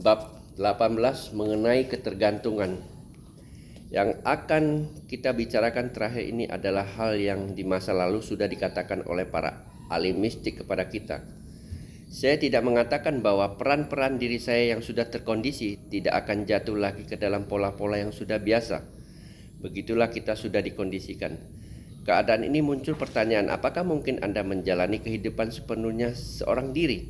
Bab 18 mengenai ketergantungan. Yang akan kita bicarakan terakhir ini adalah hal yang di masa lalu sudah dikatakan oleh para ahli mistik kepada kita. Saya tidak mengatakan bahwa peran-peran diri saya yang sudah terkondisi tidak akan jatuh lagi ke dalam pola-pola yang sudah biasa. Begitulah kita sudah dikondisikan. Keadaan ini muncul pertanyaan, apakah mungkin Anda menjalani kehidupan sepenuhnya seorang diri,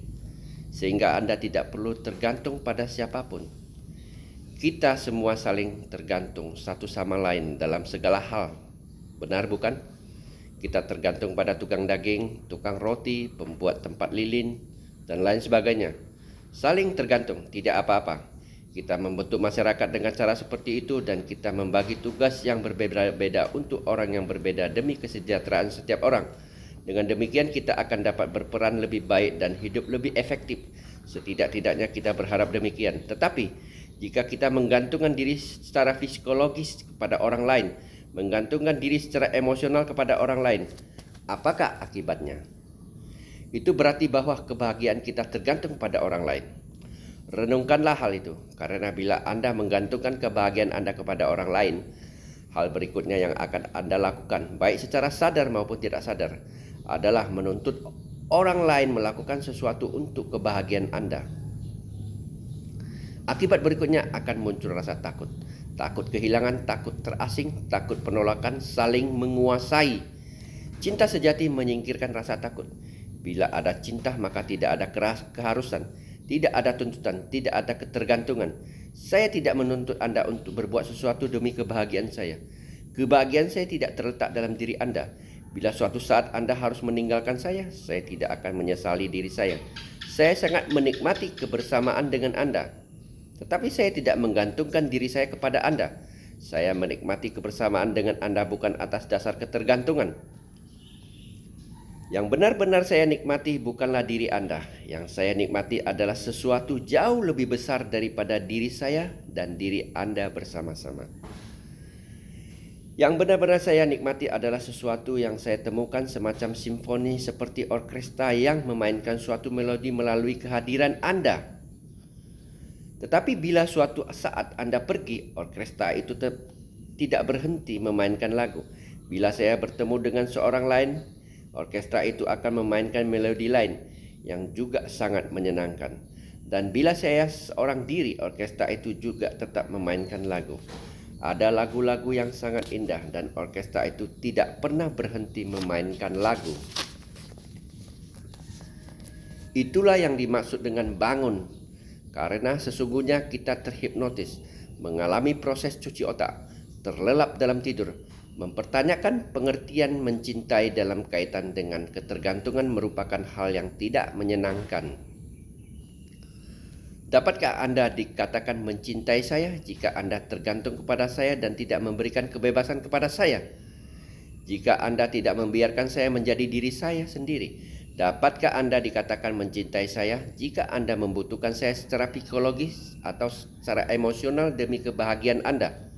sehingga Anda tidak perlu tergantung pada siapapun? Kita semua saling tergantung satu sama lain dalam segala hal. Benar bukan? Kita tergantung pada tukang daging, tukang roti, pembuat tempat lilin, dan lain sebagainya. Saling tergantung, tidak apa-apa. Kita membentuk masyarakat dengan cara seperti itu dan kita membagi tugas yang berbeda-beda untuk orang yang berbeda demi kesejahteraan setiap orang. Dengan demikian kita akan dapat berperan lebih baik dan hidup lebih efektif. Setidak-tidaknya kita berharap demikian. Tetapi jika kita menggantungkan diri secara psikologis kepada orang lain, menggantungkan diri secara emosional kepada orang lain, apakah akibatnya? Itu berarti bahwa kebahagiaan kita tergantung pada orang lain. Renungkanlah hal itu, karena bila Anda menggantungkan kebahagiaan Anda kepada orang lain, hal berikutnya yang akan Anda lakukan, baik secara sadar maupun tidak sadar, adalah menuntut orang lain melakukan sesuatu untuk kebahagiaan Anda. Akibat berikutnya akan muncul rasa takut. Takut kehilangan, takut terasing, takut penolakan, saling menguasai. Cinta sejati menyingkirkan rasa takut. Bila ada cinta maka tidak ada keharusan, tidak ada tuntutan, tidak ada ketergantungan. Saya tidak menuntut Anda untuk berbuat sesuatu demi kebahagiaan saya. Kebahagiaan saya tidak terletak dalam diri Anda. Bila suatu saat Anda harus meninggalkan saya tidak akan menyesali diri saya. Saya sangat menikmati kebersamaan dengan Anda. Tetapi saya tidak menggantungkan diri saya kepada Anda. Saya menikmati kebersamaan dengan Anda bukan atas dasar ketergantungan. Yang benar-benar saya nikmati bukanlah diri Anda. Yang saya nikmati adalah sesuatu jauh lebih besar daripada diri saya dan diri Anda bersama-sama. Yang benar-benar saya nikmati adalah sesuatu yang saya temukan semacam simfoni seperti orkestra yang memainkan suatu melodi melalui kehadiran Anda. Tetapi bila suatu saat Anda pergi, orkestra itu tidak berhenti memainkan lagu. Bila saya bertemu dengan seorang lain, orkestra itu akan memainkan melodi lain yang juga sangat menyenangkan. Dan bila saya seorang diri, orkestra itu juga tetap memainkan lagu. Ada lagu-lagu yang sangat indah dan orkestra itu tidak pernah berhenti memainkan lagu. Itulah yang dimaksud dengan bangun. Karena sesungguhnya kita terhipnotis, mengalami proses cuci otak, terlelap dalam tidur, mempertanyakan pengertian mencintai dalam kaitan dengan ketergantungan merupakan hal yang tidak menyenangkan. Dapatkah Anda dikatakan mencintai saya jika Anda tergantung kepada saya dan tidak memberikan kebebasan kepada saya? Jika Anda tidak membiarkan saya menjadi diri saya sendiri, dapatkah Anda dikatakan mencintai saya jika Anda membutuhkan saya secara psikologis atau secara emosional demi kebahagiaan Anda?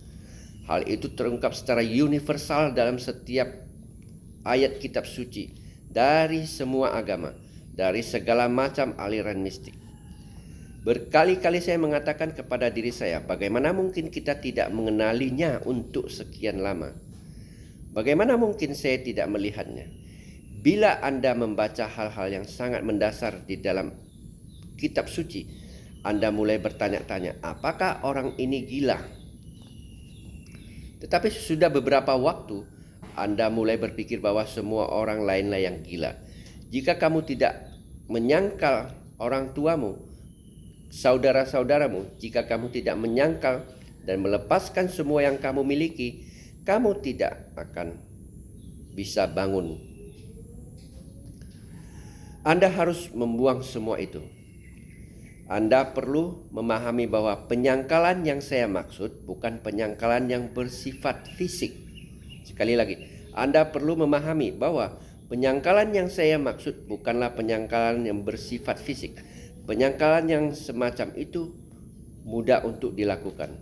Hal itu terungkap secara universal dalam setiap ayat kitab suci, dari semua agama, dari segala macam aliran mistik. Berkali-kali saya mengatakan kepada diri saya, bagaimana mungkin kita tidak mengenalinya untuk sekian lama? Bagaimana mungkin saya tidak melihatnya? Bila Anda membaca hal-hal yang sangat mendasar di dalam kitab suci, Anda mulai bertanya-tanya, apakah orang ini gila? Tetapi sudah beberapa waktu, Anda mulai berpikir bahwa semua orang lainlah yang gila. Jika kamu tidak menyangkal orang tuamu, saudara-saudaramu, jika kamu tidak menyangkal dan melepaskan semua yang kamu miliki, kamu tidak akan bisa bangun. Anda harus membuang semua itu. Anda perlu memahami bahwa penyangkalan yang saya maksud bukan penyangkalan yang bersifat fisik. Sekali lagi, Anda perlu memahami bahwa penyangkalan yang saya maksud bukanlah penyangkalan yang bersifat fisik. Penyangkalan yang semacam itu mudah untuk dilakukan.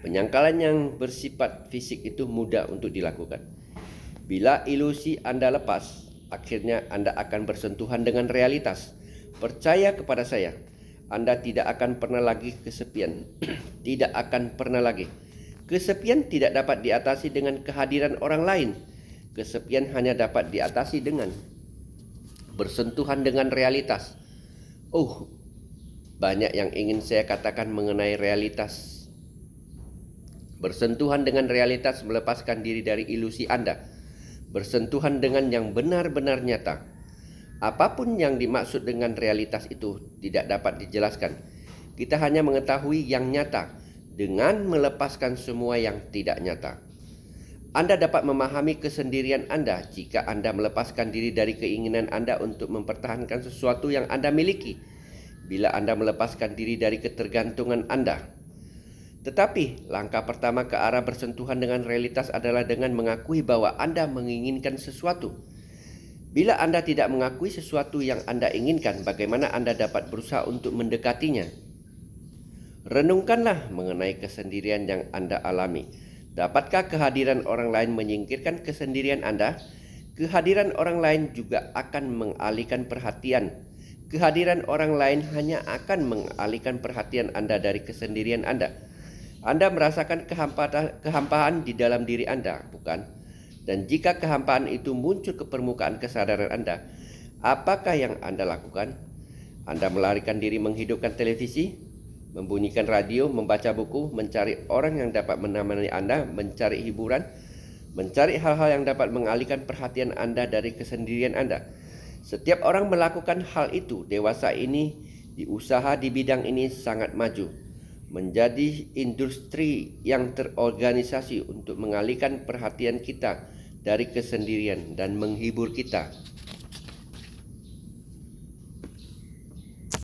Penyangkalan yang bersifat fisik itu mudah untuk dilakukan. Bila ilusi Anda lepas, akhirnya Anda akan bersentuhan dengan realitas. Percaya kepada saya, Anda tidak akan pernah lagi kesepian. Tidak akan pernah lagi. Kesepian tidak dapat diatasi dengan kehadiran orang lain. Kesepian hanya dapat diatasi dengan bersentuhan dengan realitas. Banyak yang ingin saya katakan mengenai realitas. Bersentuhan dengan realitas melepaskan diri dari ilusi Anda. Bersentuhan dengan yang benar-benar nyata. Apapun yang dimaksud dengan realitas itu tidak dapat dijelaskan. Kita hanya mengetahui yang nyata dengan melepaskan semua yang tidak nyata. Anda dapat memahami kesendirian Anda jika Anda melepaskan diri dari keinginan Anda untuk mempertahankan sesuatu yang Anda miliki. Bila Anda melepaskan diri dari ketergantungan Anda. Tetapi langkah pertama ke arah bersentuhan dengan realitas adalah dengan mengakui bahwa Anda menginginkan sesuatu. Bila Anda tidak mengakui sesuatu yang Anda inginkan, bagaimana Anda dapat berusaha untuk mendekatinya? Renungkanlah mengenai kesendirian yang Anda alami. Dapatkah kehadiran orang lain menyingkirkan kesendirian Anda? Kehadiran orang lain juga akan mengalihkan perhatian. Kehadiran orang lain hanya akan mengalihkan perhatian Anda dari kesendirian Anda. Anda merasakan kehampaan di dalam diri Anda, bukan? Dan jika kehampaan itu muncul ke permukaan kesadaran Anda, apakah yang Anda lakukan? Anda melarikan diri menghidupkan televisi, membunyikan radio, membaca buku, mencari orang yang dapat menemani Anda, mencari hiburan, mencari hal-hal yang dapat mengalihkan perhatian Anda dari kesendirian Anda. Setiap orang melakukan hal itu. Dewasa ini di usaha di bidang ini sangat maju. Menjadi industri yang terorganisasi untuk mengalihkan perhatian kita dari kesendirian dan menghibur kita.